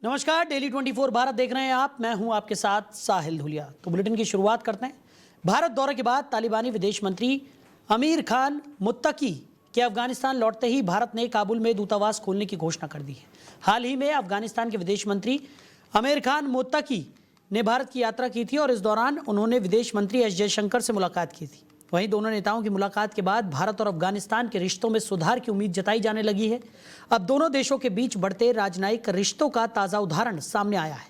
नमस्कार, डेली 24 भारत देख रहे हैं आप। मैं हूं आपके साथ साहिल धुलिया। तो बुलेटिन की शुरुआत करते हैं। भारत दौरे के बाद तालिबानी विदेश मंत्री अमीर खान मुत्तकी के अफगानिस्तान लौटते ही भारत ने काबुल में दूतावास खोलने की घोषणा कर दी है। हाल ही में अफगानिस्तान के विदेश मंत्री अमीर खान मुत्तकी ने भारत की यात्रा की थी और इस दौरान उन्होंने विदेश मंत्री एस जयशंकर से मुलाकात की थी। वहीं दोनों नेताओं की मुलाकात के बाद भारत और अफगानिस्तान के रिश्तों में सुधार की उम्मीद जताई जाने लगी है। अब दोनों देशों के बीच बढ़ते राजनयिक रिश्तों का ताज़ा उदाहरण सामने आया है।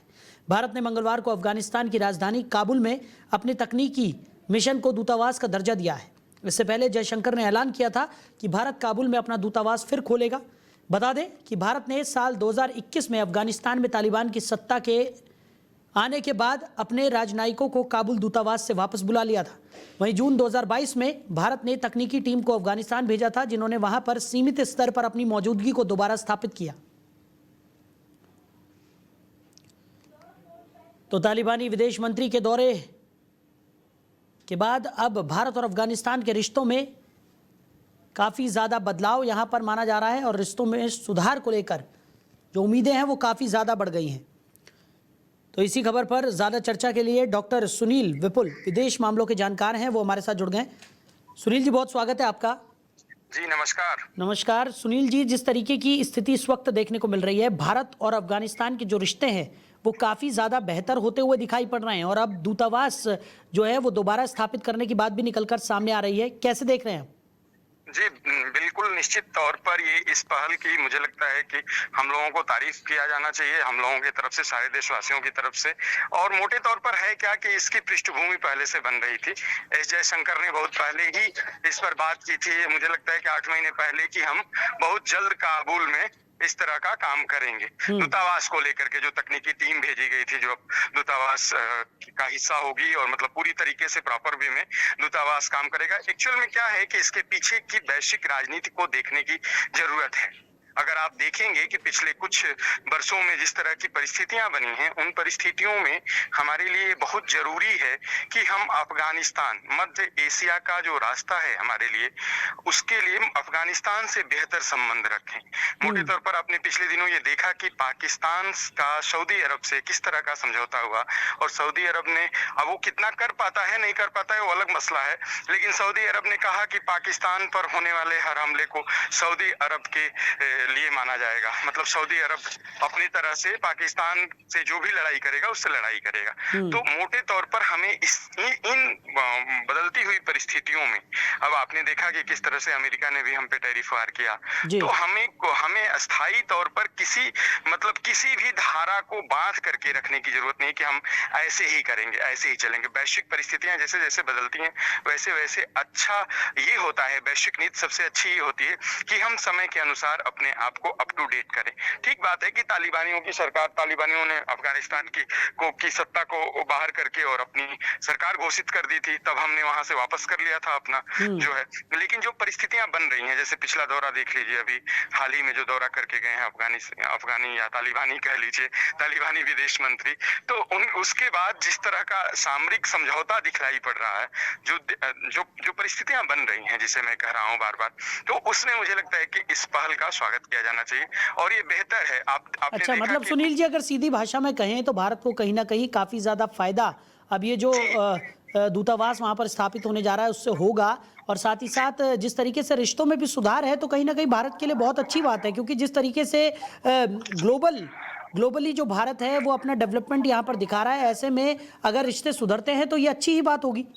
भारत ने मंगलवार को अफगानिस्तान की राजधानी काबुल में अपने तकनीकी मिशन को दूतावास का दर्जा दिया है। इससे पहले जयशंकर ने ऐलान किया था कि भारत काबुल में अपना दूतावास फिर खोलेगा। बता दें कि भारत ने साल 2021 में अफगानिस्तान में तालिबान की सत्ता के आने के बाद अपने राजनयिकों को काबुल दूतावास से वापस बुला लिया था। वहीं जून 2022 में भारत ने तकनीकी टीम को अफगानिस्तान भेजा था, जिन्होंने वहां पर सीमित स्तर पर अपनी मौजूदगी को दोबारा स्थापित किया। तो तालिबानी विदेश मंत्री के दौरे के बाद अब भारत और अफगानिस्तान के रिश्तों में काफ़ी ज़्यादा बदलाव यहां पर माना जा रहा है और रिश्तों में सुधार को लेकर जो उम्मीदें हैं वो काफ़ी ज़्यादा बढ़ गई हैं। तो इसी खबर पर ज़्यादा चर्चा के लिए डॉक्टर सुनील विपुल, विदेश मामलों के जानकार हैं, वो हमारे साथ जुड़ गए। सुनील जी, बहुत स्वागत है आपका। जी नमस्कार। नमस्कार सुनील जी, जिस तरीके की स्थिति इस वक्त देखने को मिल रही है, भारत और अफगानिस्तान के जो रिश्ते हैं वो काफ़ी ज़्यादा बेहतर होते हुए दिखाई पड़ रहे हैं और अब दूतावास जो है वो दोबारा स्थापित करने की बात भी निकलकर सामने आ रही है। कैसे देख रहे हैं आप? जी बिल्कुल, निश्चित तौर पर ये इस पहल की मुझे लगता है कि हम लोगों को तारीफ किया जाना चाहिए, हम लोगों की तरफ से, सारे देशवासियों की तरफ से। और मोटे तौर पर है क्या कि इसकी पृष्ठभूमि पहले से बन रही थी। एस जयशंकर ने बहुत पहले ही इस पर बात की थी। मुझे लगता है कि 8 महीने पहले कि हम बहुत जल्द काबुल में इस तरह का काम करेंगे। दूतावास को लेकर के जो तकनीकी टीम भेजी गई थी, जो दूतावास का हिस्सा होगी और मतलब पूरी तरीके से प्रॉपर वे में दूतावास काम करेगा। एक्चुअल में क्या है कि इसके पीछे की वैश्विक राजनीति को देखने की जरूरत है। अगर आप देखेंगे कि पिछले कुछ वर्षों में जिस तरह की परिस्थितियां बनी हैं, उन परिस्थितियों में हमारे लिए बहुत जरूरी है कि हम अफगानिस्तान, मध्य एशिया का जो रास्ता है हमारे लिए, उसके लिए अफगानिस्तान से बेहतर संबंध रखें। मोटे तौर पर आपने पिछले दिनों ये देखा कि पाकिस्तान का सऊदी अरब से किस तरह का समझौता हुआ और सऊदी अरब ने, अब वो कितना कर पाता है नहीं कर पाता है वो अलग मसला है, लेकिन सऊदी अरब ने कहा कि पाकिस्तान पर होने वाले हर हमले को सऊदी अरब के लिए माना जाएगा। मतलब सऊदी अरब अपनी तरह से पाकिस्तान से जो भी लड़ाई करेगा उससे लड़ाई करेगा। तो मोटे तौर पर हमें इन बदलती हुई परिस्थितियों में, अब आपने देखा कि किस तरह से अमेरिका ने भी हम पे टैरिफ वार किया, तो हमें अस्थायी तौर पर किसी भी धारा को बांध करके रखने की जरूरत नहीं कि हम ऐसे ही करेंगे, ऐसे ही चलेंगे। वैश्विक परिस्थितियां जैसे जैसे बदलती हैं वैसे वैसे अच्छा ये होता है, वैश्विक नीति सबसे अच्छी ये होती है कि हम समय के अनुसार अपने आप को अप टू डेट करें। ठीक बात है कि तालिबानियों की सरकार, तालिबानियों ने अफगानिस्तान की सत्ता को बाहर करके और अपनी सरकार घोषित कर दी थी, तब हमने वहां से वापस कर लिया था अपना जो है। लेकिन जो परिस्थितियां बन रही हैं, जैसे पिछला दौरा देख लीजिए, अभी हाल ही में जो दौरा करके गए हैं अफगानी या तालिबानी कह लीजिए, तालिबानी विदेश मंत्री, तो उसके बाद जिस तरह का सामरिक समझौता दिखलाई पड़ रहा है, जो परिस्थितियां बन रही हैं, जिसे मैं कह रहा हूं बार बार, तो उसमें मुझे लगता है कि इस पहल का स्वागत किया जाना चाहिए और ये बेहतर है। आपने अच्छा, देखा मतलब सुनील जी, अगर सीधी भाषा में कहें तो भारत को कहीं ना कहीं काफ़ी ज़्यादा फायदा अब ये जो दूतावास वहां पर स्थापित होने जा रहा है उससे होगा, और साथ ही साथ जिस तरीके से रिश्तों में भी सुधार है तो कहीं ना कहीं भारत के लिए बहुत अच्छी बात है, क्योंकि जिस तरीके से ग्लोबली जो भारत है वो अपना डेवलपमेंट यहाँ पर दिखा रहा है, ऐसे में अगर रिश्ते सुधरते हैं तो ये अच्छी ही बात होगी।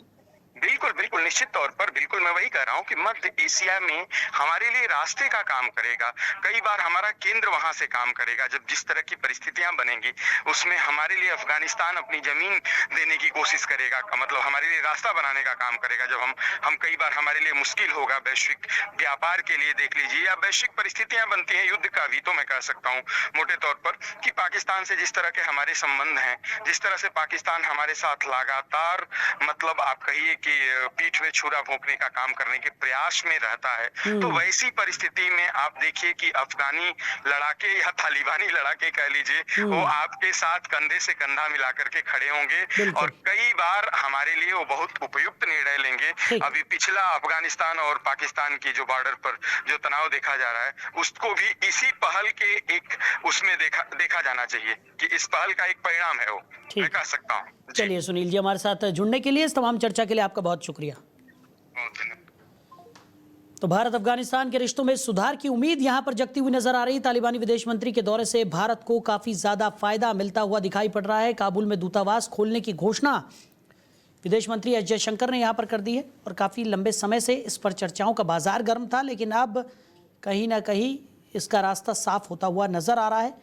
बिल्कुल बिल्कुल, निश्चित तौर पर बिल्कुल, मैं वही कह रहा हूँ कि मध्य एशिया में हमारे लिए रास्ते का काम करेगा। कई बार हमारा केंद्र वहां से काम करेगा। जब जिस तरह की परिस्थितियां बनेंगी उसमें हमारे लिए अफगानिस्तान अपनी जमीन देने की कोशिश करेगा, मतलब हमारे लिए रास्ता बनाने का काम करेगा। जब हम कई बार हमारे लिए मुश्किल होगा वैश्विक व्यापार के लिए, देख लीजिए, या वैश्विक परिस्थितियां बनती हैं युद्ध का भी, तो मैं कह सकता हूँ मोटे तौर पर कि पाकिस्तान से जिस तरह के हमारे संबंध हैं, जिस तरह से पाकिस्तान हमारे साथ लगातार, मतलब आप कहिए कि पीठ में छुरा भोंकने का काम करने के प्रयास में रहता है, तो वैसी परिस्थिति में आप देखिए कि अफगानी लड़ाके या तालिबानी लड़ाके कह लीजिए, वो आपके साथ कंधे से कंधा मिला करके खड़े होंगे और कई बार हमारे लिए वो बहुत उपयुक्त निर्णय लेंगे। अभी पिछला अफगानिस्तान और पाकिस्तान की जो बॉर्डर पर जो तनाव देखा जा रहा है, उसको भी इसी पहल के एक उसमें देखा जाना जाना चाहिए कि इस पहल का एक परिणाम है वो, मैं कह सकता हूँ। चलिए सुनील जी, हमारे साथ जुड़ने के लिए, इस तमाम चर्चा के लिए आपका बहुत शुक्रिया। बहुत धन्यवाद। तो भारत अफगानिस्तान के रिश्तों में सुधार की उम्मीद यहां पर जगती हुई नजर आ रही। तालिबानी विदेश मंत्री के दौरे से भारत को काफी ज्यादा फायदा मिलता हुआ दिखाई पड़ रहा है। काबुल में दूतावास खोलने की घोषणा विदेश मंत्री एस जयशंकर ने यहां पर कर दी है और काफी लंबे समय से इस पर चर्चाओं का बाजार गर्म था, लेकिन अब कहीं ना कहीं इसका रास्ता साफ होता हुआ नजर आ रहा है।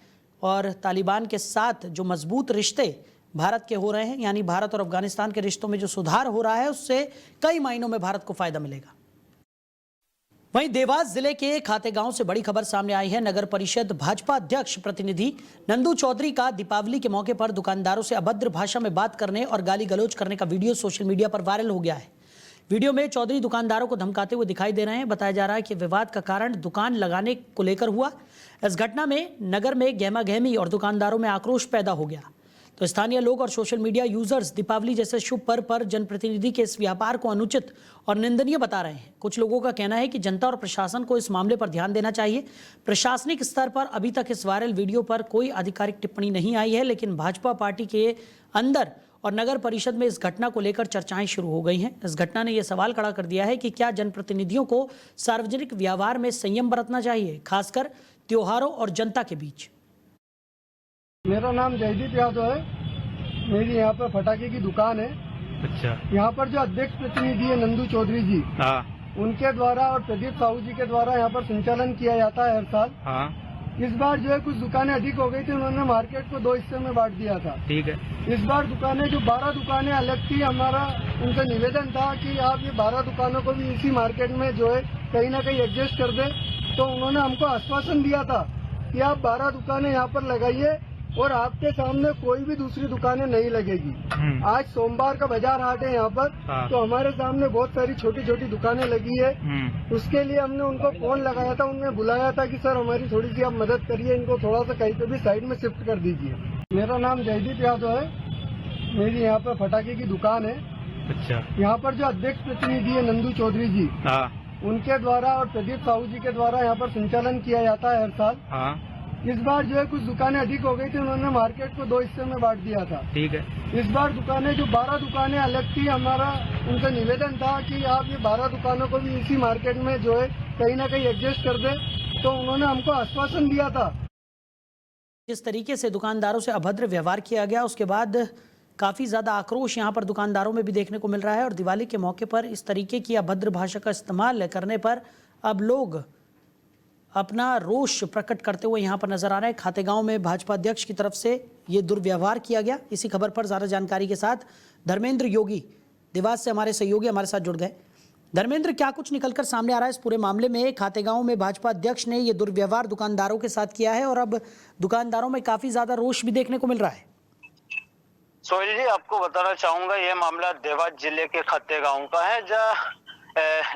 और तालिबान के साथ जो मजबूत रिश्ते भारत के हो रहे हैं, यानी भारत और अफगानिस्तान के रिश्तों में जो सुधार हो रहा है, उससे कई मायनों में भारत को फायदा मिलेगा। वहीं देवास जिले के खातेगांव से बड़ी खबर सामने आई है। नगर परिषद भाजपा अध्यक्ष प्रतिनिधि नंदू चौधरी का दीपावली के मौके पर दुकानदारों से अभद्र भाषा में बात करने और गाली गलौज करने का वीडियो सोशल मीडिया पर वायरल हो गया है। वीडियो में चौधरी दुकानदारों को धमकाते हुए दिखाई दे रहे हैं। बताया जा रहा है कि विवाद का कारण दुकान लगाने को लेकर हुआ। इस घटना में नगर में गहमागहमी और दुकानदारों में आक्रोश पैदा हो गया। तो स्थानीय लोग और सोशल मीडिया यूजर्स दीपावली जैसे शुभ पर्व पर जनप्रतिनिधि के इस व्यापार को अनुचित और निंदनीय बता रहे हैं। कुछ लोगों का कहना है कि जनता और प्रशासन को इस मामले पर ध्यान देना चाहिए। प्रशासनिक स्तर पर अभी तक इस वायरल वीडियो पर कोई आधिकारिक टिप्पणी नहीं आई है, लेकिन भाजपा पार्टी के अंदर और नगर परिषद में इस घटना को लेकर चर्चाएं शुरू हो गई हैं। इस घटना ने यह सवाल खड़ा कर दिया है कि क्या जनप्रतिनिधियों को सार्वजनिक व्यवहार में संयम बरतना चाहिए, खासकर त्योहारों और जनता के बीच। मेरा नाम जयदीप यादव है। मेरी यहाँ पर पटाखे की दुकान है। अच्छा। यहाँ पर जो अध्यक्ष प्रतिनिधि है नंदू चौधरी जी, हाँ उनके द्वारा और प्रदीप साहू जी के द्वारा यहाँ पर संचालन किया जाता है हर साल। हाँ इस बार जो है कुछ दुकानें अधिक हो गई थी, उन्होंने मार्केट को 2 हिस्से में बांट दिया था। ठीक है। इस बार दुकानें जो 12 दुकानें अलग थी, हमारा उनसे निवेदन था कि आप ये 12 दुकानों को भी इसी मार्केट में जो है कहीं ना कहीं एडजस्ट कर दे। तो उन्होंने हमको आश्वासन दिया था कि आप 12 दुकानें यहाँ पर लगाइए और आपके सामने कोई भी दूसरी दुकानें नहीं लगेगी। आज सोमवार का बाजार हाट है यहाँ पर। हाँ। तो हमारे सामने बहुत सारी छोटी छोटी दुकानें लगी है। उसके लिए हमने उनको फोन लगाया था, उन्हें बुलाया था कि सर हमारी थोड़ी सी आप मदद करिए, इनको थोड़ा सा कहीं पे भी साइड में शिफ्ट कर दीजिए। मेरा नाम जयदीप यादव है। मेरी यहाँ पर पटाखे की दुकान है। अच्छा। यहाँ पर जो अध्यक्ष प्रतिनिधि है नंदू चौधरी जी, हाँ उनके द्वारा और प्रदीप साहू जी के द्वारा यहाँ पर संचालन किया जाता है हर साल। हाँ इस बार जो है कुछ दुकानें अधिक हो गई थी, उन्होंने मार्केट को 2 हिस्से में बांट दिया था। ठीक है। इस बार दुकानें जो 12 दुकानें अलग थी, हमारा उनसे निवेदन था कि आप ये 12 दुकानों को भी इसी मार्केट में जो है कहीं ना कहीं एडजस्ट कर दे। तो उन्होंने हमको आश्वासन दिया था। जिस तरीके से दुकानदारों से अभद्र व्यवहार किया गया, उसके बाद काफ़ी ज़्यादा आक्रोश यहाँ पर दुकानदारों में भी देखने को मिल रहा है। और दिवाली के मौके पर इस तरीके की अभद्र भाषा का इस्तेमाल करने पर अब लोग अपना रोष प्रकट करते हुए यहाँ पर नजर आ रहे हैं। खातेगांव में भाजपा अध्यक्ष की तरफ से ये दुर्व्यवहार किया गया। इसी खबर पर ज़्यादा जानकारी के साथ धर्मेंद्र योगी देवास से हमारे सहयोगी हमारे साथ जुड़ गए। धर्मेंद्र, क्या कुछ निकलकर सामने आ रहा है इस पूरे मामले में? खातेगांव में भाजपा अध्यक्ष ने ये दुर्व्यवहार दुकानदारों के साथ किया है और अब दुकानदारों में काफी ज्यादा रोष भी देखने को मिल रहा है। सोहेल जी, आपको बताना चाहूंगा ये मामला देवास जिले के खातेगांव का है, जहाँ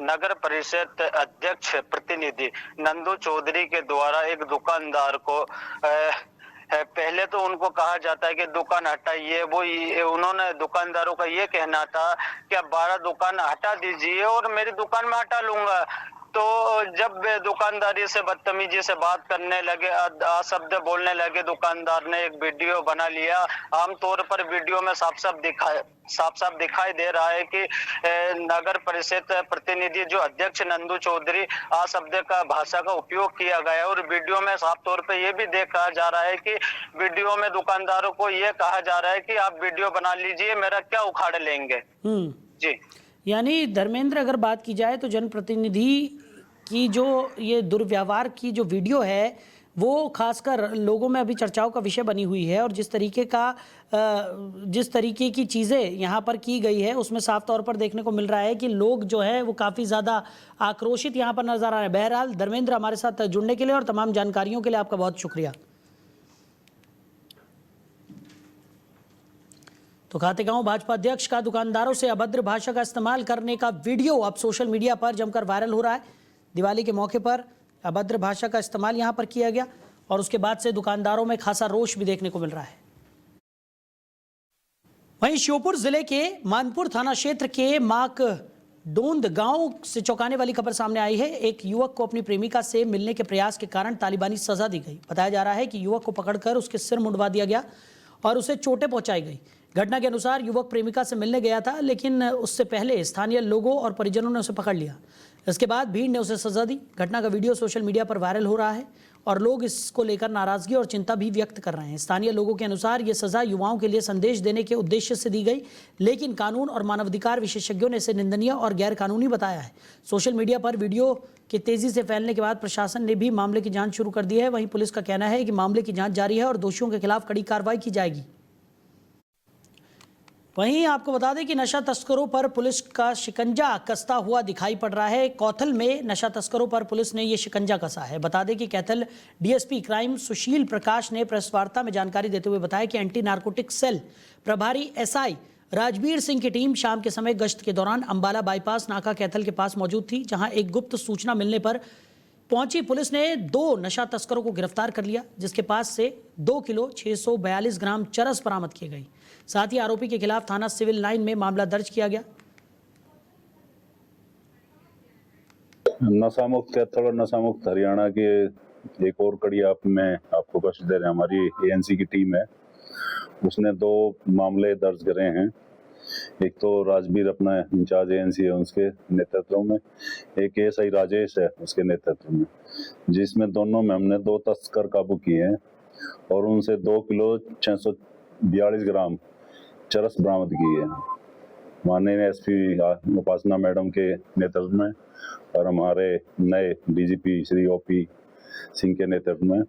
नगर परिषद अध्यक्ष प्रतिनिधि नंदू चौधरी के द्वारा एक दुकानदार को पहले तो उनको कहा जाता है कि दुकान हटाइए। उन्होंने दुकानदारों का ये कहना था कि आप 12 दुकान हटा दीजिए और मेरी दुकान में हटा लूंगा। तो जब दुकानदारी से बदतमीजी से बात करने लगे, शब्द बोलने लगे, दुकानदार ने एक वीडियो बना लिया। आमतौर पर वीडियो में साफ साफ दिखाई दे रहा है कि नगर परिषद प्रतिनिधि जो अध्यक्ष नंदू चौधरी शब्द का भाषा का उपयोग किया गया। और वीडियो में साफ तौर पे ये भी देखा जा रहा है कि वीडियो में दुकानदारों को ये कहा जा रहा है कि आप वीडियो बना लीजिए, मेरा क्या उखाड़ लेंगे। जी, यानी धर्मेंद्र, अगर बात की जाए तो जनप्रतिनिधि की जो ये दुर्व्यवहार की जो वीडियो है वो खासकर लोगों में अभी चर्चाओं का विषय बनी हुई है। और जिस तरीके की चीज़ें यहाँ पर की गई है उसमें साफ तौर पर देखने को मिल रहा है कि लोग जो है वो काफ़ी ज़्यादा आक्रोशित यहाँ पर नजर आ रहे हैं। बहरहाल धर्मेंद्र, हमारे साथ जुड़ने के लिए और तमाम जानकारियों के लिए आपका बहुत शुक्रिया। तो खातेगांव भाजपा अध्यक्ष का दुकानदारों से अभद्र भाषा का इस्तेमाल करने का वीडियो अब सोशल मीडिया पर जमकर वायरल हो रहा है। दिवाली के मौके पर अभद्र भाषा का इस्तेमाल यहां पर किया गया और उसके बाद से दुकानदारों में खासा रोष भी देखने को मिल रहा है। वहीं श्योपुर जिले के मानपुर थाना क्षेत्र के माक डोंद गांव से चौंकाने वाली खबर सामने आई है। एक युवक को अपनी प्रेमिका से मिलने के प्रयास के कारण तालिबानी सजा दी गई। बताया जा रहा है कि युवक को पकड़कर उसके सिर मुंडवा दिया गया और उसे चोटें पहुंचाई गई। घटना के अनुसार युवक प्रेमिका से मिलने गया था, लेकिन उससे पहले स्थानीय लोगों और परिजनों ने उसे पकड़ लिया। इसके बाद भीड़ ने उसे सजा दी। घटना का वीडियो सोशल मीडिया पर वायरल हो रहा है और लोग इसको लेकर नाराजगी और चिंता भी व्यक्त कर रहे हैं। स्थानीय लोगों के अनुसार ये सजा युवाओं के लिए संदेश देने के उद्देश्य से दी गई, लेकिन कानून और मानवाधिकार विशेषज्ञों ने इसे निंदनीय और गैर कानूनी बताया है। सोशल मीडिया पर वीडियो के तेजी से फैलने के बाद प्रशासन ने भी मामले की जांच शुरू कर दी है। वहीं पुलिस का कहना है कि मामले की जांच जारी है और दोषियों के खिलाफ कड़ी कार्रवाई की जाएगी। वहीं आपको बता दें कि नशा तस्करों पर पुलिस का शिकंजा कसता हुआ दिखाई पड़ रहा है। कौथल में नशा तस्करों पर पुलिस ने ये शिकंजा कसा है। बता दें कि कैथल डीएसपी क्राइम सुशील प्रकाश ने प्रेस वार्ता में जानकारी देते हुए बताया कि एंटी नारकोटिक सेल प्रभारी एसआई राजवीर सिंह की टीम शाम के समय गश्त के दौरान अंबाला बाईपास नाका कैथल के पास मौजूद थी, जहां एक गुप्त सूचना मिलने पर पहुंची पुलिस ने 2 नशा तस्करों को गिरफ्तार कर लिया, जिसके पास से 2 किलो 642 ग्राम चरस बरामद की गई। साथ ही आरोपी के खिलाफ थाना सिविल लाइन में मामला दर्ज किया गया। नशा मुक्त कैथल और नशा मुक्त हरियाणा के एक और कड़ी में आपको प्रश्न दे रहे हैं। हमारी एएनसी की टीम है, उसने 2 मामले दर्ज करे हैं। एक तो राजवीर अपना इंचार्ज एएनसी है, उसके नेतृत्व में, एक एएसआई राजेश है उसके नेतृत्व में, जिसमें दोनों में हमने 2 तस्कर काबू किए हैं और उनसे 2 किलो 642 ग्राम चरस बरामद की है। माननीय एसपी उपासना मैडम के नेतृत्व में और हमारे नए डीजीपी श्री ओपी सिंह के नेतृत्व में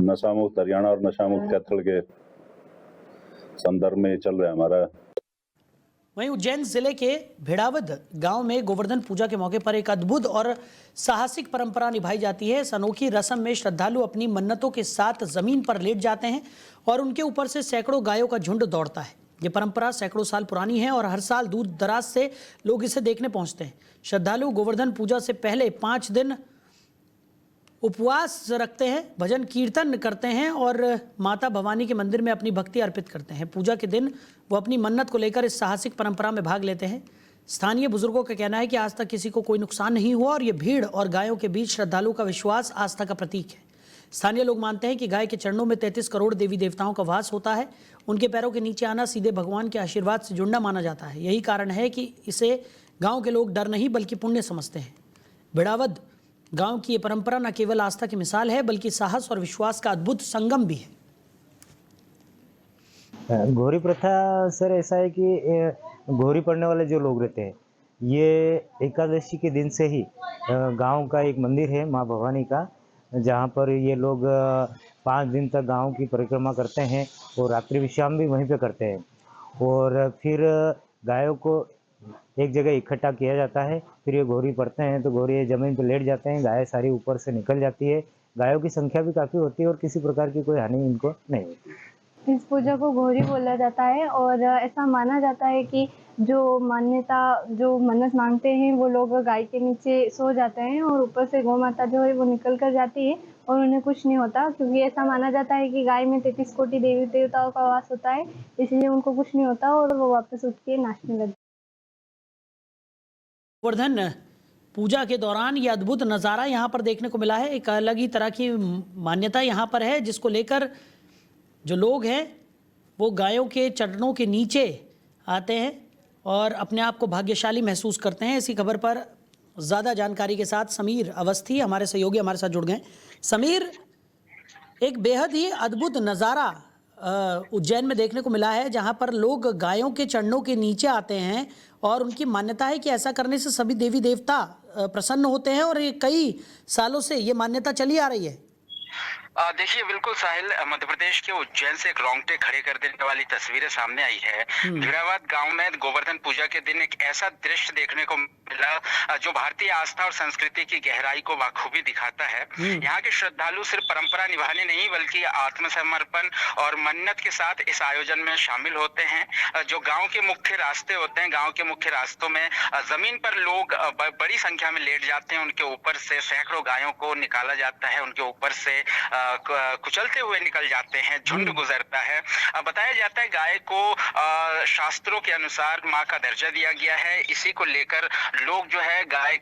नशा मुक्त हरियाणा और नशा मुक्त कैथल के संदर्भ में चल रहा है हमारा। वहीं उज्जैन जिले के भिड़ावद गांव में गोवर्धन पूजा के मौके पर एक अद्भुत और साहसिक परंपरा निभाई जाती है। इस अनोखी रस्म में श्रद्धालु अपनी मन्नतों के साथ जमीन पर लेट जाते हैं और उनके ऊपर से सैकड़ों गायों का झुंड दौड़ता है। ये परंपरा सैकड़ों साल पुरानी है और हर साल दूर दराज से लोग इसे देखने पहुंचते हैं। श्रद्धालु गोवर्धन पूजा से पहले 5 दिन उपवास रखते हैं, भजन कीर्तन करते हैं और माता भवानी के मंदिर में अपनी भक्ति अर्पित करते हैं। पूजा के दिन वो अपनी मन्नत को लेकर इस साहसिक परंपरा में भाग लेते हैं। स्थानीय बुजुर्गों का कहना है कि आज तक किसी को कोई नुकसान नहीं हुआ और ये भीड़ और गायों के बीच श्रद्धालुओं का विश्वास आस्था का प्रतीक है। स्थानीय लोग मानते हैं कि गाय के चरणों में 33 करोड़ देवी देवताओं का वास होता है। उनके पैरों के नीचे आना सीधे भगवान के आशीर्वाद से जुड़ना माना जाता है। यही कारण है कि इसे गाँव के लोग डर नहीं बल्कि पुण्य समझते हैं। भिड़ावद गांव की ये परंपरा न केवल आस्था की मिसाल है बल्कि साहस और विश्वास का अद्भुत संगम भी है। घोरी प्रथा सर ऐसा है कि घोरी पड़ने वाले जो लोग रहते हैं, ये एकादशी के दिन से ही गांव का एक मंदिर है माँ भवानी का, जहां पर ये लोग 5 दिन तक गांव की परिक्रमा करते हैं और रात्रि विश्राम भी वहीं पे करते हैं। और फिर गायों को एक जगह इकट्ठा किया जाता है, फिर ये घोरी पड़ते हैं तो घोरी जमीन पर लेट जाते हैं, गाय सारी ऊपर से निकल जाती है। गायों की संख्या भी काफ़ी होती है और किसी प्रकार की कोई हानि इनको नहीं होती। इस पूजा को घोरी बोला जाता है और ऐसा माना जाता है कि जो मन्नत मांगते हैं वो लोग गाय के नीचे सो जाते हैं और ऊपर से गौ माता जो है वो निकल कर जाती है और उन्हें कुछ नहीं होता, क्योंकि ऐसा माना जाता है कि गाय में 33 कोटि देवी देवताओं का वास होता है, इसलिए उनको कुछ नहीं होता और वो वापस उठ के नाचने लगते। गोवर्धन पूजा के दौरान ये अद्भुत नज़ारा यहाँ पर देखने को मिला है। एक अलग ही तरह की मान्यता यहाँ पर है, जिसको लेकर जो लोग हैं वो गायों के चरणों के नीचे आते हैं और अपने आप को भाग्यशाली महसूस करते हैं। इसी खबर पर ज़्यादा जानकारी के साथ समीर अवस्थी हमारे सहयोगी हमारे साथ जुड़ गए। समीर, एक बेहद ही अद्भुत नज़ारा उज्जैन में देखने को मिला है, जहां पर लोग गायों के चरणों के नीचे आते हैं और उनकी मान्यता है कि ऐसा करने से सभी देवी देवता प्रसन्न होते हैं और ये कई सालों से ये मान्यता चली आ रही है। देखिए बिल्कुल साहिल, मध्य प्रदेश के उज्जैन से एक रोंगटे खड़े कर देने वाली तस्वीरें सामने आई है। भिड़ावद गांव में गोवर्धन पूजा के दिन एक ऐसा दृश्य देखने को मिला जो भारतीय आस्था और संस्कृति की गहराई को बाखूबी दिखाता है। यहाँ के श्रद्धालु सिर्फ परंपरा निभाने नहीं बल्कि आत्मसमर्पण और मन्नत के साथ इस आयोजन में शामिल होते हैं। जो गाँव के मुख्य रास्ते होते हैं, गाँव के मुख्य रास्तों में जमीन पर लोग बड़ी संख्या में लेट जाते हैं। उनके ऊपर से सैकड़ों गायों को निकाला जाता है, उनके ऊपर से कुचलते हुए निकल जाते हैं, झुंड गुजरता है। बताया जाता है गाय को शास्त्रों के अनुसार माँ का दर्जा दिया गया है। इसी को लेकर लोग जो है गाय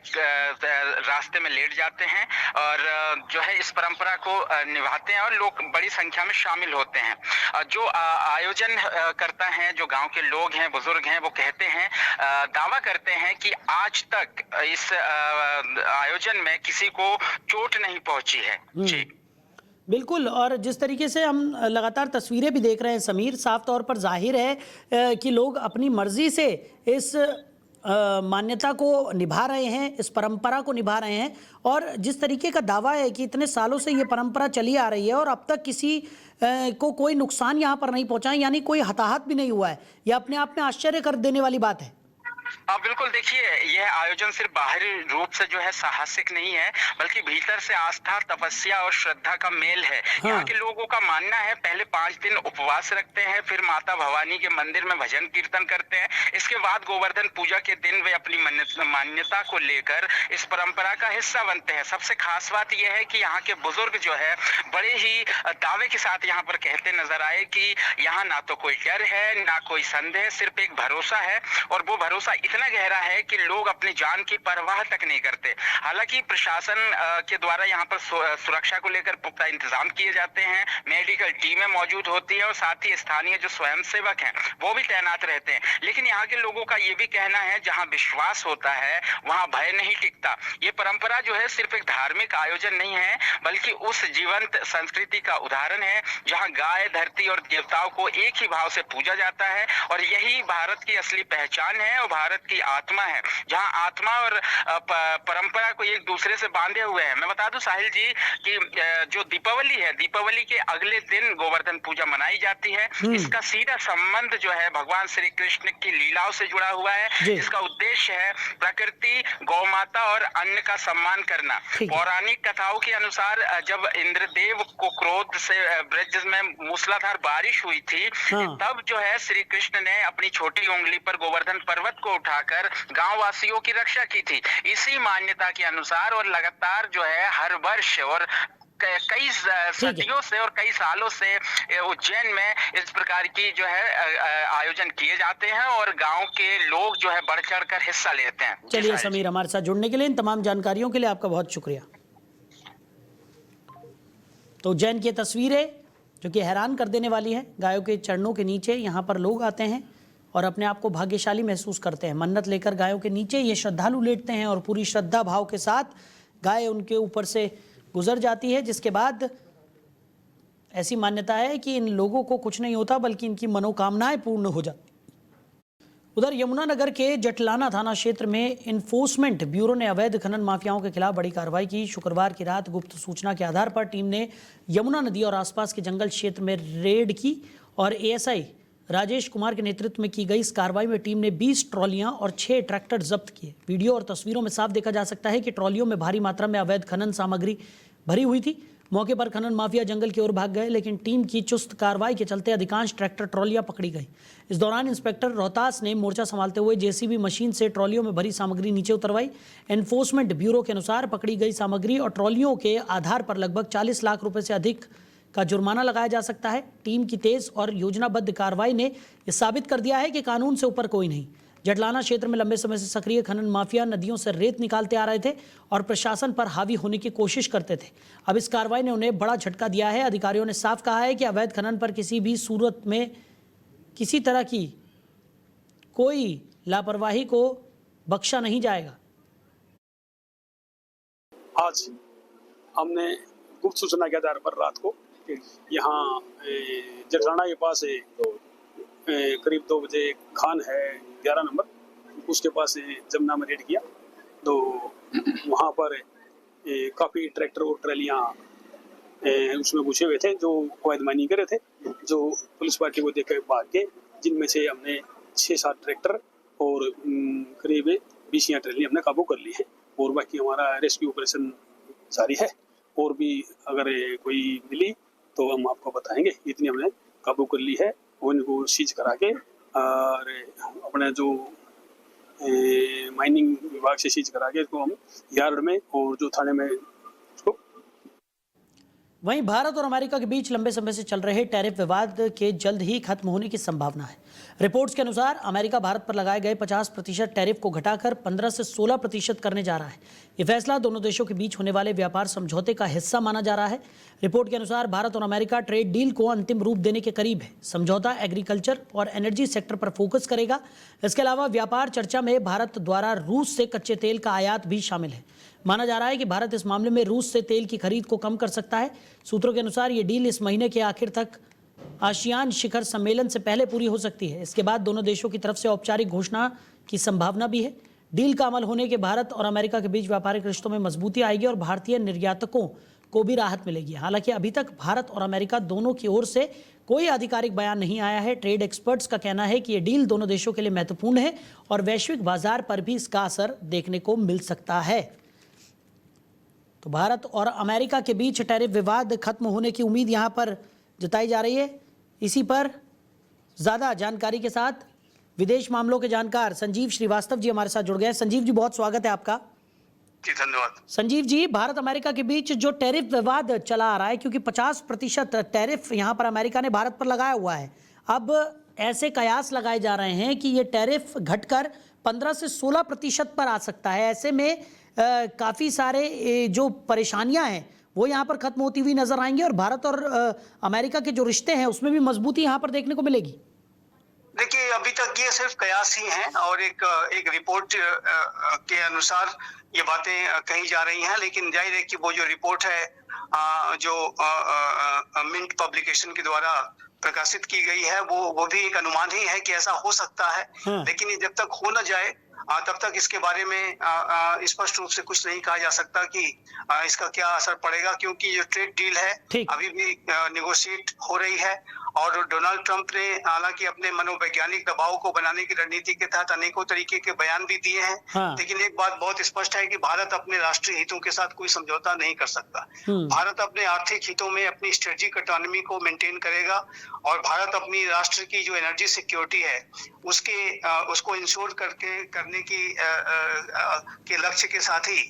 रास्ते में लेट जाते हैं और जो है इस परंपरा को निभाते हैं और लोग बड़ी संख्या में शामिल होते हैं। जो आयोजन करता है, जो गांव के लोग हैं, बुजुर्ग हैं, वो कहते हैं, दावा करते हैं कि आज तक इस आयोजन में किसी को चोट नहीं पहुंची है। जी बिल्कुल। और जिस तरीके से हम लगातार तस्वीरें भी देख रहे हैं समीर, साफ तौर पर जाहिर है कि लोग अपनी मर्जी से इस मान्यता को निभा रहे हैं, इस परंपरा को निभा रहे हैं। और जिस तरीके का दावा है कि इतने सालों से ये परंपरा चली आ रही है और अब तक किसी को कोई नुकसान यहाँ पर नहीं पहुंचा है, यानी कोई हताहत भी नहीं हुआ है, यह अपने आप में आश्चर्य कर देने वाली बात है। बिल्कुल। देखिए, यह आयोजन सिर्फ बाहरी रूप से जो है साहसिक नहीं है, बल्कि भीतर से आस्था, तपस्या और श्रद्धा का मेल है। यहाँ के लोगों का मानना है पहले 5 दिन उपवास रखते हैं, फिर माता भवानी के मंदिर में भजन कीर्तन करते हैं। इसके बाद गोवर्धन पूजा के दिन वे अपनी मान्यता को लेकर इस परंपरा का हिस्सा बनते हैं। सबसे खास बात यह है कि यहाँ के बुजुर्ग जो है बड़े ही दावे के साथ यहाँ पर कहते नजर आए कि यहाँ ना तो कोई डर है, ना कोई संदेह, सिर्फ एक भरोसा है। और वो भरोसा इतना गहरा है कि लोग अपनी जान की परवाह तक नहीं करते। हालांकि प्रशासन के द्वारा यहाँ पर सुरक्षा को लेकर पुख्ता इंतजाम किए जाते हैं, मेडिकल टीमें मौजूद होती है और साथ ही स्थानीय जो स्वयंसेवक हैं वो भी तैनात रहते हैं। लेकिन यहाँ के लोगों का ये भी कहना है, जहाँ विश्वास होता है वहाँ भय नहीं टिकता। ये परंपरा जो है सिर्फ एक धार्मिक आयोजन नहीं है, बल्कि उस जीवंत संस्कृति का उदाहरण है जहाँ गाय, धरती और देवताओं को एक ही भाव से पूजा जाता है। और यही भारत की असली पहचान है और भारत की आत्मा है, जहां आत्मा और परंपरा को एक दूसरे से बांधे हुए हैं। मैं बता दूं साहिल जी कि जो दीपावली है, दीपावली के अगले दिन गोवर्धन पूजा मनाई जाती है। इसका सीधा संबंध जो है भगवान श्री कृष्ण की लीलाओं से जुड़ा हुआ है, जिसका उद्देश्य है प्रकृति, गौ माता और अन्न का सम्मान करना। पौराणिक कथाओं के अनुसार जब इंद्रदेव को क्रोध से ब्रज में मूसलाधार बारिश हुई थी, तब जो है श्री कृष्ण ने अपनी छोटी उंगली पर गोवर्धन पर्वत को उठाकर गांव वासियों की रक्षा की थी। इसी मान्यता के अनुसार और लगातार जो है हर वर्ष और कई सदियों से और कई सालों से उज्जैन में इस प्रकार की जो है आयोजन किए जाते हैं और गांव के लोग जो है बढ़ चढ़ कर हिस्सा लेते हैं। चलिए समीर, हमारे साथ जुड़ने के लिए, इन तमाम जानकारियों के लिए आपका बहुत शुक्रिया। तो उज्जैन की तस्वीरें जो कि हैरान कर देने वाली है। गायों के चरणों के नीचे यहाँ पर लोग आते हैं और अपने आप को भाग्यशाली महसूस करते हैं। मन्नत लेकर गायों के नीचे ये श्रद्धालु लेटते हैं और पूरी श्रद्धा भाव के साथ गाय उनके ऊपर से गुजर जाती है, जिसके बाद ऐसी मान्यता है कि इन लोगों को कुछ नहीं होता, बल्कि इनकी मनोकामनाएं पूर्ण हो जाती। उधर यमुनानगर के जटलाना थाना क्षेत्र में इन्फोर्समेंट ब्यूरो ने अवैध खनन माफियाओं के खिलाफ बड़ी कार्रवाई की। शुक्रवार की रात गुप्त सूचना के आधार पर टीम ने यमुना नदी और आसपास के जंगल क्षेत्र में रेड की और एएसआई राजेश कुमार के नेतृत्व में की गई इस कार्रवाई में टीम ने 20 ट्रॉलियां और 6 ट्रैक्टर जब्त किए। वीडियो और तस्वीरों में साफ देखा जा सकता है कि ट्रॉलियों में भारी मात्रा में अवैध खनन सामग्री भरी हुई थी। मौके पर खनन माफिया जंगल की ओर भाग गए, लेकिन टीम की चुस्त कार्रवाई के चलते अधिकांश ट्रैक्टर ट्रॉलियां पकड़ी गई। इस दौरान इंस्पेक्टर रोहतास ने मोर्चा संभालते हुए जेसीबी मशीन से ट्रॉलियों में भरी सामग्री नीचे उतरवाई। एनफोर्समेंट ब्यूरो के अनुसार पकड़ी गई सामग्री और ट्रॉलियों के आधार पर लगभग 40 लाख रुपए से अधिक का जुर्माना लगाया जा सकता है। टीम की तेज और योजनाबद्ध कार्रवाई ने यह साबित कर दिया है कि कानून से ऊपर कोई नहीं। जटलाना क्षेत्र में लंबे समय से सक्रिय खनन माफिया नदियों से रेत निकालते आ रहे थे और प्रशासन पर हावी होने की कोशिश करते थे। अब इस कार्रवाई ने उन्हें बड़ा झटका दिया है। अधिकारियों ने साफ कहा है कि अवैध खनन पर किसी भी सूरत में किसी तरह की कोई लापरवाही को बख्शा नहीं जाएगा। आज हमने गुप्त सूचना के आधार पर रात को यहाँ जटलाना के पास करीब 2 बजे खान है 11 नंबर, उसके पास जमुना में रेड किया तो वहाँ पर काफ़ी ट्रैक्टर और ट्रैलियाँ उसमें घुसे हुए थे जो अवैध माइनिंग कर रहे थे, जो पुलिस पार्टी को देख कर भाग गए, जिनमें से हमने 6-7 ट्रैक्टर और करीब 20 ट्रैली हमने काबू कर ली है और बाकी हमारा रेस्क्यू ऑपरेशन जारी है। और भी अगर कोई मिली तो हम आपको बताएंगे। इतनी हमने काबू कर ली है और इनको सीज करा के और अपने जो माइनिंग विभाग से सीज करा के इसको हम यार्ड में और जो थाने में उसको। वहीं भारत और अमेरिका के बीच लंबे समय से चल रहे टैरिफ विवाद के जल्द ही खत्म होने की संभावना है। रिपोर्ट्स के अनुसार अमेरिका भारत पर लगाए गए 50% टैरिफ को घटाकर 15 से 16% करने जा रहा है। ये फैसला दोनों देशों के बीच होने वाले व्यापार समझौते का हिस्सा माना जा रहा है। रिपोर्ट के अनुसार भारत और अमेरिका ट्रेड डील को अंतिम रूप देने के करीब है। समझौता एग्रीकल्चर और एनर्जी सेक्टर पर फोकस करेगा। इसके अलावा व्यापार चर्चा में भारत द्वारा रूस से कच्चे तेल का आयात भी शामिल है। माना जा रहा है कि भारत इस मामले में रूस से तेल की खरीद को कम कर सकता है। सूत्रों के अनुसार ये डील इस महीने के आखिर तक आसियान शिखर सम्मेलन से पहले पूरी हो सकती है। इसके बाद दोनों देशों की तरफ से औपचारिक घोषणा की संभावना भी है। डील का अमल होने के भारत और अमेरिका के बीच व्यापारिक रिश्तों में मजबूती आएगी और भारतीय निर्यातकों को भी राहत मिलेगी। हालांकि अभी तक भारत और अमेरिका दोनों की ओर से कोई आधिकारिक बयान नहीं आया है। ट्रेड एक्सपर्ट्स का कहना है कि ये डील दोनों देशों के लिए महत्वपूर्ण है और वैश्विक बाजार पर भी इसका असर देखने को मिल सकता है। तो भारत और अमेरिका के बीच टैरिफ विवाद खत्म होने की उम्मीद यहाँ पर जताई जा रही है। इसी पर ज़्यादा जानकारी के साथ विदेश मामलों के जानकार संजीव श्रीवास्तव जी हमारे साथ जुड़ गए। संजीव जी, बहुत स्वागत है आपका। जी धन्यवाद। संजीव जी, भारत अमेरिका के बीच जो टैरिफ विवाद चला आ रहा है, क्योंकि 50% टैरिफ यहाँ पर अमेरिका ने भारत पर लगाया हुआ है, अब ऐसे कयास लगाए जा रहे हैं कि ये टैरिफ घटकर 15 से 16% पर आ सकता है। ऐसे में काफ़ी सारे जो परेशानियां हैं वो यहाँ पर खत्म होती हुई नजर आएंगी और भारत और अमेरिका के जो रिश्ते हैं उसमें भी मजबूती यहाँ पर देखने को मिलेगी। देखिए, अभी तक ये सिर्फ कयास ही हैं और एक रिपोर्ट के अनुसार ये बातें कही जा रही हैं, लेकिन जाहिर है कि वो जो रिपोर्ट है जो मिंट पब्लिकेशन के द्वारा प्रकाशित की गई है वो भी एक अनुमान ही है कि ऐसा हो सकता है। लेकिन ये जब तक हो न जाए तब तक इसके बारे में स्पष्ट रूप से कुछ नहीं कहा जा सकता कि इसका क्या असर पड़ेगा, क्योंकि जो ट्रेड डील है अभी भी निगोशिएट हो रही है और डोनाल्ड ट्रंप ने हालांकि अपने मनोवैज्ञानिक दबाव को बनाने की रणनीति के तहत अनेकों तरीके के बयान भी दिए हैं। लेकिन एक बात बहुत स्पष्ट है कि भारत अपने राष्ट्रीय हितों के साथ कोई समझौता नहीं कर सकता। भारत अपने आर्थिक हितों में अपनी स्ट्रेटेजिक ऑटोनॉमी को मेंटेन करेगा और भारत अपनी राष्ट्र की जो एनर्जी सिक्योरिटी है उसको इंश्योर करने के लक्ष्य के साथ ही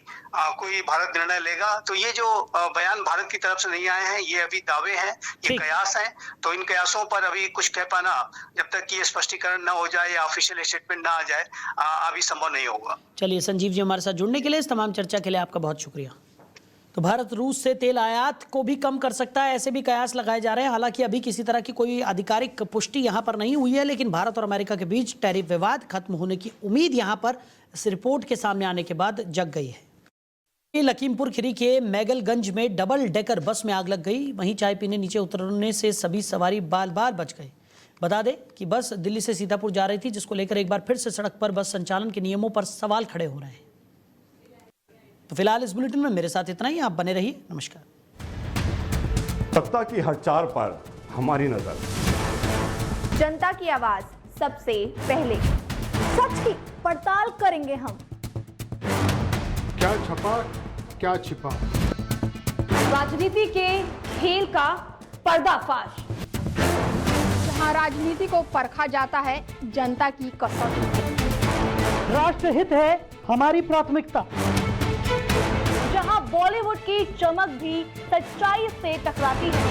कोई भारत निर्णय लेगा। तो ये जो बयान भारत की तरफ से नहीं आए हैं ये अभी दावे हैं, ये कयास हैं। तो इन कयासों पर अभी कुछ कह पाना जब तक कि ये स्पष्टीकरण न हो जाए या ऑफिशियल स्टेटमेंट ना आ जाए अभी संभव नहीं होगा। चलिए संजीव जी, हमारे साथ जुड़ने के लिए, इस तमाम चर्चा के लिए आपका बहुत शुक्रिया। तो भारत रूस से तेल आयात को भी कम कर सकता है, ऐसे भी कयास लगाए जा रहे हैं। हालांकि अभी किसी तरह की कोई आधिकारिक पुष्टि यहाँ पर नहीं हुई है, लेकिन भारत और अमेरिका के बीच टैरिफ विवाद खत्म होने की उम्मीद यहाँ पर इस रिपोर्ट के सामने आने के बाद जग गई है। लखीमपुर खीरी के मैगलगंज में डबल डेकर बस में आग लग गई। वहीं चाय पीने नीचे उतरने से सभी सवारी बाल बाल बच गए। बता दें कि बस दिल्ली से सीतापुर जा रही थी, जिसको लेकर एक बार फिर से सड़क पर बस संचालन के नियमों पर सवाल खड़े हो रहे हैं। तो फिलहाल इस बुलेटिन में मेरे साथ इतना ही। आप बने रहिए। नमस्कार। सत्ता की हर चाल पर हमारी नजर, जनता की आवाज सबसे पहले, सच की पड़ताल करेंगे हम। क्या छपा क्या छिपा, राजनीति के खेल का पर्दाफाश, जहां राजनीति को परखा जाता है जनता की कसौटी। राष्ट्रहित है हमारी प्राथमिकता, जहां बॉलीवुड की चमक भी सच्चाई से टकराती है।